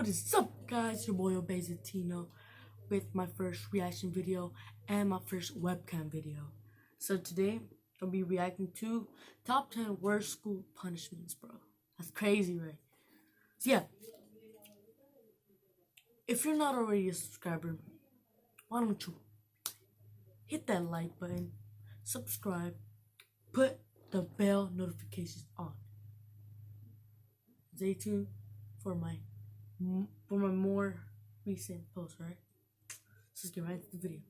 What is up, guys? Your boy zetino with my first reaction video and my first webcam video. So today I'll be reacting to top 10 worst school punishments, bro. That's crazy, right? So yeah, if you're not already a subscriber, why don't you hit that like button, subscribe, put the bell notifications on. Stay tuned for my more recent posts, right? So let's get right into the video.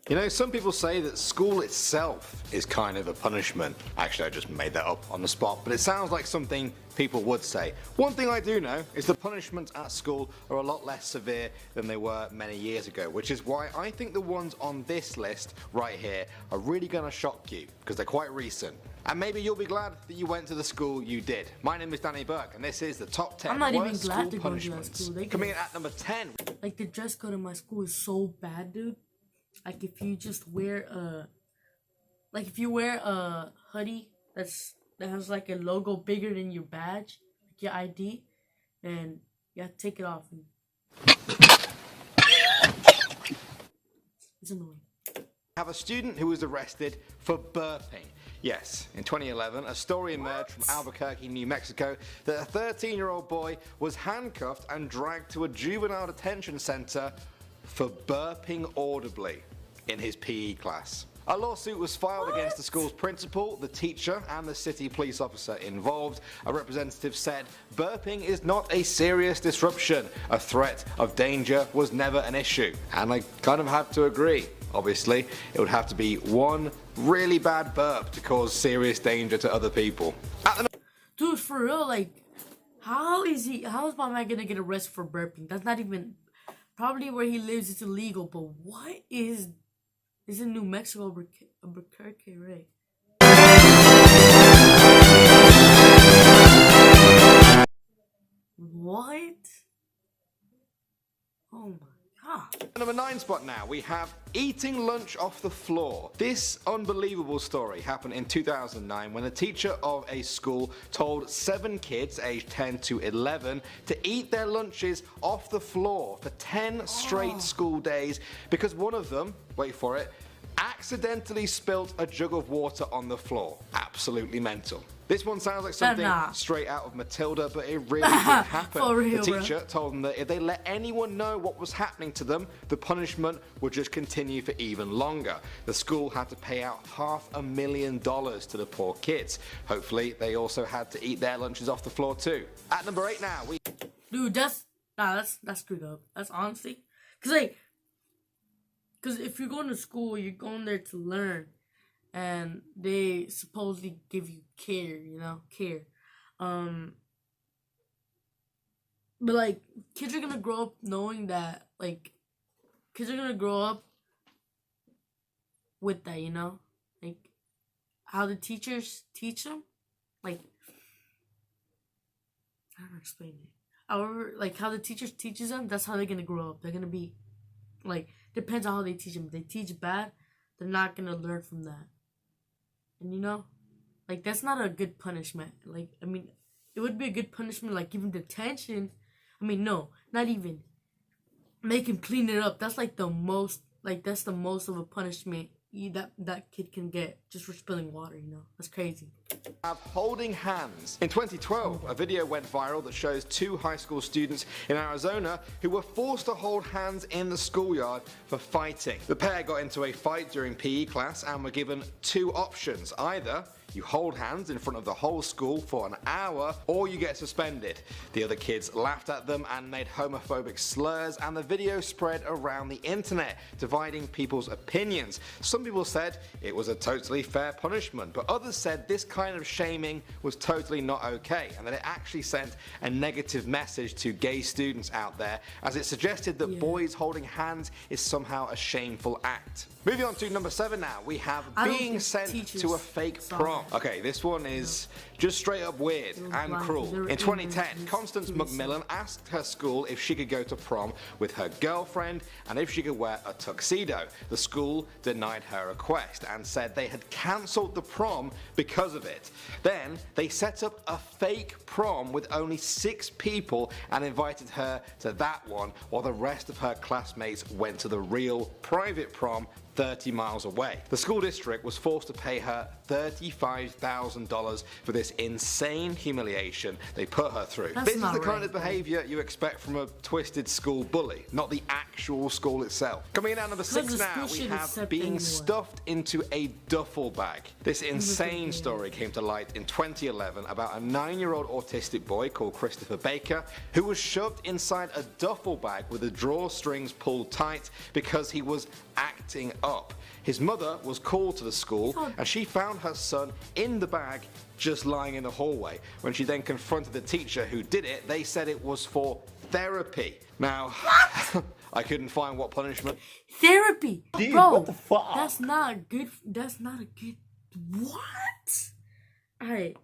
You know, some people say that school itself is kind of a punishment. Actually, I just made that up on the spot, but it sounds like something people would say. One thing I do know is the punishments at school are a lot less severe than they were many years ago, which is why I think the ones on this list right here are really going to shock you, because they're quite recent. And maybe you'll be glad that you went to the school you did. My name is Danny Burke, and this is the top 10 I'm not even worst glad school to go to that school. Coming in at number 10. Like, the dress code in my school is so bad, dude. Like, if you just wear a hoodie that has like a logo bigger than your badge, like your ID, and you have to take it off. It's annoying. Have a student who was arrested for burping. Yes, in 2011, a story emerged from Albuquerque, New Mexico, that a 13-year-old boy was handcuffed and dragged to a juvenile detention center for burping audibly in his PE class. A lawsuit was filed against the school's principal, the teacher, and the city police officer involved. A representative said, "Burping is not a serious disruption. A threat of danger was never an issue." And I kind of have to agree. Obviously, it would have to be one really bad burp to cause serious danger to other people. Dude, for real, like, how is my man gonna get arrested for burping? That's not even, probably where he lives it's illegal, but what is in New Mexico, Albuquerque, right? What? Oh my god. Number 9 spot now, we have eating lunch off the floor. This unbelievable story happened in 2009 when a teacher of a school told 7 kids aged 10 to 11 to eat their lunches off the floor for 10 straight school days because one of them, wait for it, accidentally spilt a jug of water on the floor. Absolutely mental. This one sounds like something straight out of Matilda, but it really did happen. For real, the teacher told them that if they let anyone know what was happening to them, the punishment would just continue for even longer. The school had to pay out $500,000 to the poor kids. Hopefully, they also had to eat their lunches off the floor too. At number 8 now, Dude, that's screwed up. That's honestly, because if you're going to school, you're going there to learn, and they supposedly give you care, but like, kids are gonna grow up knowing that, like, kids are gonna grow up with that, like how the teachers teach them, like, I don't know, explain it. However, like how the teachers teaches them, that's how they're gonna grow up. They're gonna be, like, depends on how they teach them. If they teach bad, they're not gonna learn from that. And like, that's not a good punishment. Like, I mean, it would be a good punishment, like giving detention. I mean, no, not even. Make him clean it up. That's like the most, that's the most of a punishment that kid can get, just for spilling water, That's crazy. Holding hands. In 2012, a video went viral that shows 2 high school students in Arizona who were forced to hold hands in the schoolyard for fighting. The pair got into a fight during PE class and were given 2 options. Either you hold hands in front of the whole school for an hour, or you get suspended. The other kids laughed at them and made homophobic slurs, and the video spread around the internet, dividing people's opinions. Some people said it was a totally fair punishment, but others said this kind of shaming was totally not okay, and that it actually sent a negative message to gay students out there, as it suggested that boys holding hands is somehow a shameful act. Moving on to number 7 now, we have being sent to a fake prom. Okay, this one is just straight up weird and cruel. In 2010, Constance McMillan asked her school if she could go to prom with her girlfriend and if she could wear a tuxedo. The school denied her request and said they had cancelled the prom because of it. Then they set up a fake prom with only 6 people and invited her to that one while the rest of her classmates went to the real private prom 30 miles away. The school district was forced to pay her $35,000 for this insane humiliation they put her through. This is the kind of behaviour you expect from a twisted school bully, not the actual school itself. Coming in at number 6 now, we have being stuffed into a duffel bag. This insane story came to light in 2011 about a 9-year-old autistic boy called Christopher Baker who was shoved inside a duffel bag with the drawstrings pulled tight because he was acting up. His mother was called to the school and she found her son in the bag just lying in the hallway. When she then confronted the teacher who did it, they said it was for therapy. Now, I couldn't find what punishment. Therapy? Dude, bro, what the fuck? That's not good. That's not a good... What? Alright.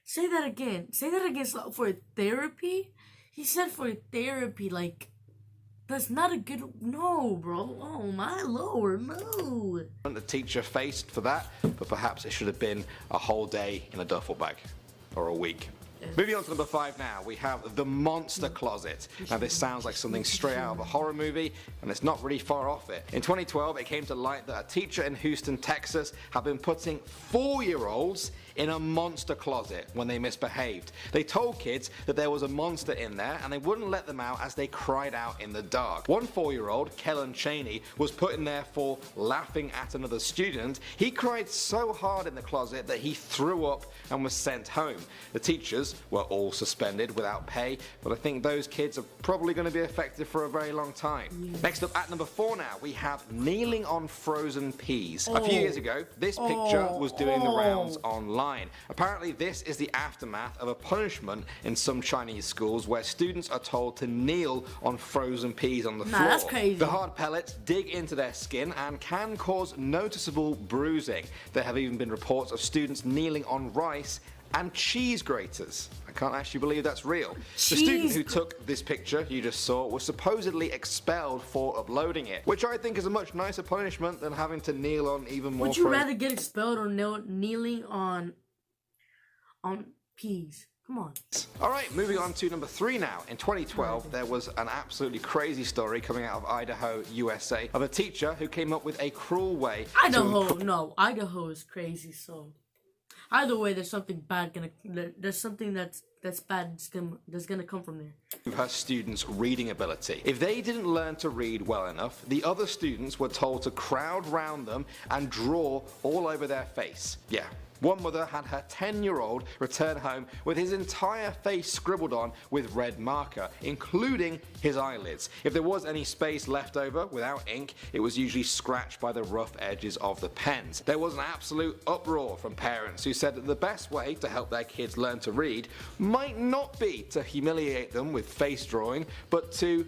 Say that again. Say that again for therapy? He said for therapy, like... That's not a good... No, bro. Oh, my lord, no. The teacher faced for that, but perhaps it should have been a whole day in a duffel bag. Or a week. Moving on to number 5 now, we have the monster closet. Now this sounds like something straight out of a horror movie, and it's not really far off it. In 2012, it came to light that a teacher in Houston, Texas had been putting 4-year-olds in a monster closet when they misbehaved. They told kids that there was a monster in there and they wouldn't let them out as they cried out in the dark. One 4-year-old, Kellen Cheney, was put in there for laughing at another student. He cried so hard in the closet that he threw up and was sent home. The teachers were all suspended without pay, but I think those kids are probably going to be affected for a very long time. Next up at number 4 now, we have kneeling on frozen peas. A few years ago, this picture was doing the rounds online. Apparently this is the aftermath of a punishment in some Chinese schools where students are told to kneel on frozen peas on the floor. That's crazy. The hard pellets dig into their skin and can cause noticeable bruising. There have even been reports of students kneeling on rice and cheese graters. I can't actually believe that's real. The student who took this picture you just saw was supposedly expelled for uploading it, which I think is a much nicer punishment than having to kneel on even more. Would you rather get expelled or kneeling on peas? Come on. Alright, moving on to number 3 now. In 2012, there was an absolutely crazy story coming out of Idaho, USA, of a teacher who came up with a cruel way Idaho is crazy, so either way, there's something bad there's something that's bad that's gonna come from there. Her students' reading ability. If they didn't learn to read well enough, the other students were told to crowd round them and draw all over their face. Yeah. One mother had her 10-year-old return home with his entire face scribbled on with red marker, including his eyelids. If there was any space left over without ink, it was usually scratched by the rough edges of the pens. There was an absolute uproar from parents who said that the best way to help their kids learn to read might not be to humiliate them with face drawing, but to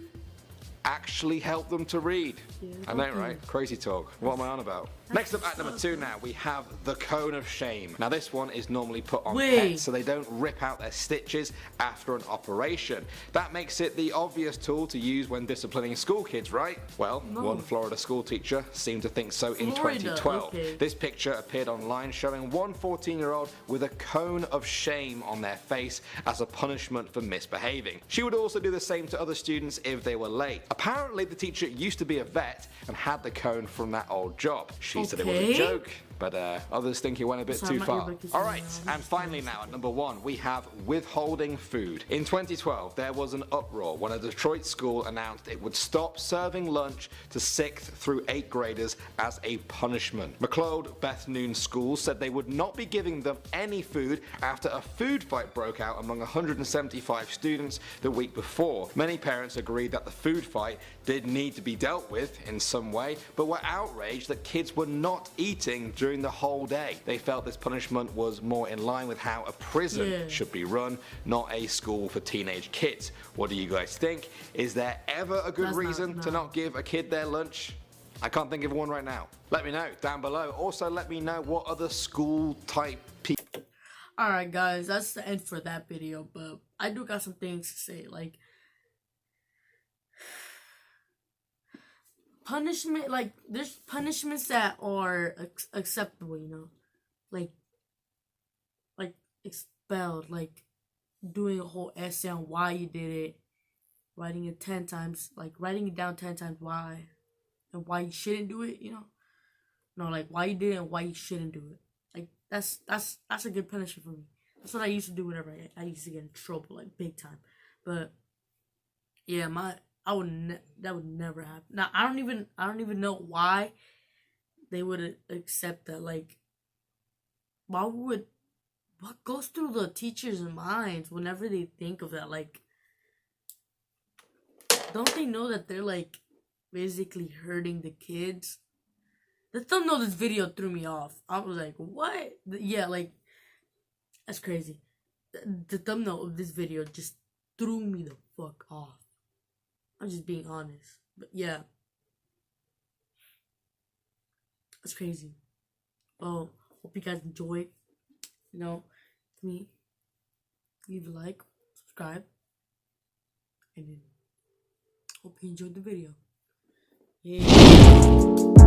actually help them to read. Yeah, I know, right? Crazy talk. What am I on about? Next up at number 2 now, we have the cone of shame. Now this one is normally put on pets so they don't rip out their stitches after an operation. That makes it the obvious tool to use when disciplining school kids, right? Well, one Florida school teacher seemed to think so in 2012. This picture appeared online showing one 14-year-old with a cone of shame on their face as a punishment for misbehaving. She would also do the same to other students if they were late. Apparently the teacher used to be a vet and had the cone from that old job. She said it was a joke, but others think it went a bit too far. Alright, and finally now at number 1, we have withholding food. In 2012, there was an uproar when a Detroit school announced it would stop serving lunch to 6th through 8th graders as a punishment. McLeod Bethune School said they would not be giving them any food after a food fight broke out among 175 students the week before. Many parents agreed that the food fight did need to be dealt with in some way, but were outraged that kids were not eating during the whole day. They felt this punishment was more in line with how a prison should be run, not a school for teenage kids. What do you guys think? Is there ever a good reason to not give a kid their lunch? I can't think of one right now. Let me know down below. Also, let me know what other school type people. Alright guys, that's the end for that video, but I do got some things to say, like punishment, like there's punishments that are acceptable, you know, like expelled, like doing a whole essay on why you did it, writing it 10 times, like writing it down 10 times why and why you shouldn't do it, you know, no, like why you did it and why you shouldn't do it. Like that's a good punishment for me. That's what I used to do whenever I used to get in trouble, like big time. But yeah, that would never happen. Now I don't even know why they would accept that. Like, what goes through the teachers' minds whenever they think of that? Like, don't they know that they're like basically hurting the kids? The thumbnail of this video threw me off. I was like, what? Yeah, like, that's crazy. The thumbnail of this video just threw me the fuck off. I'm just being honest. But yeah. That's crazy. Well, hope you guys enjoyed. You know, me, leave a like, subscribe, and then hope you enjoyed the video. Yeah.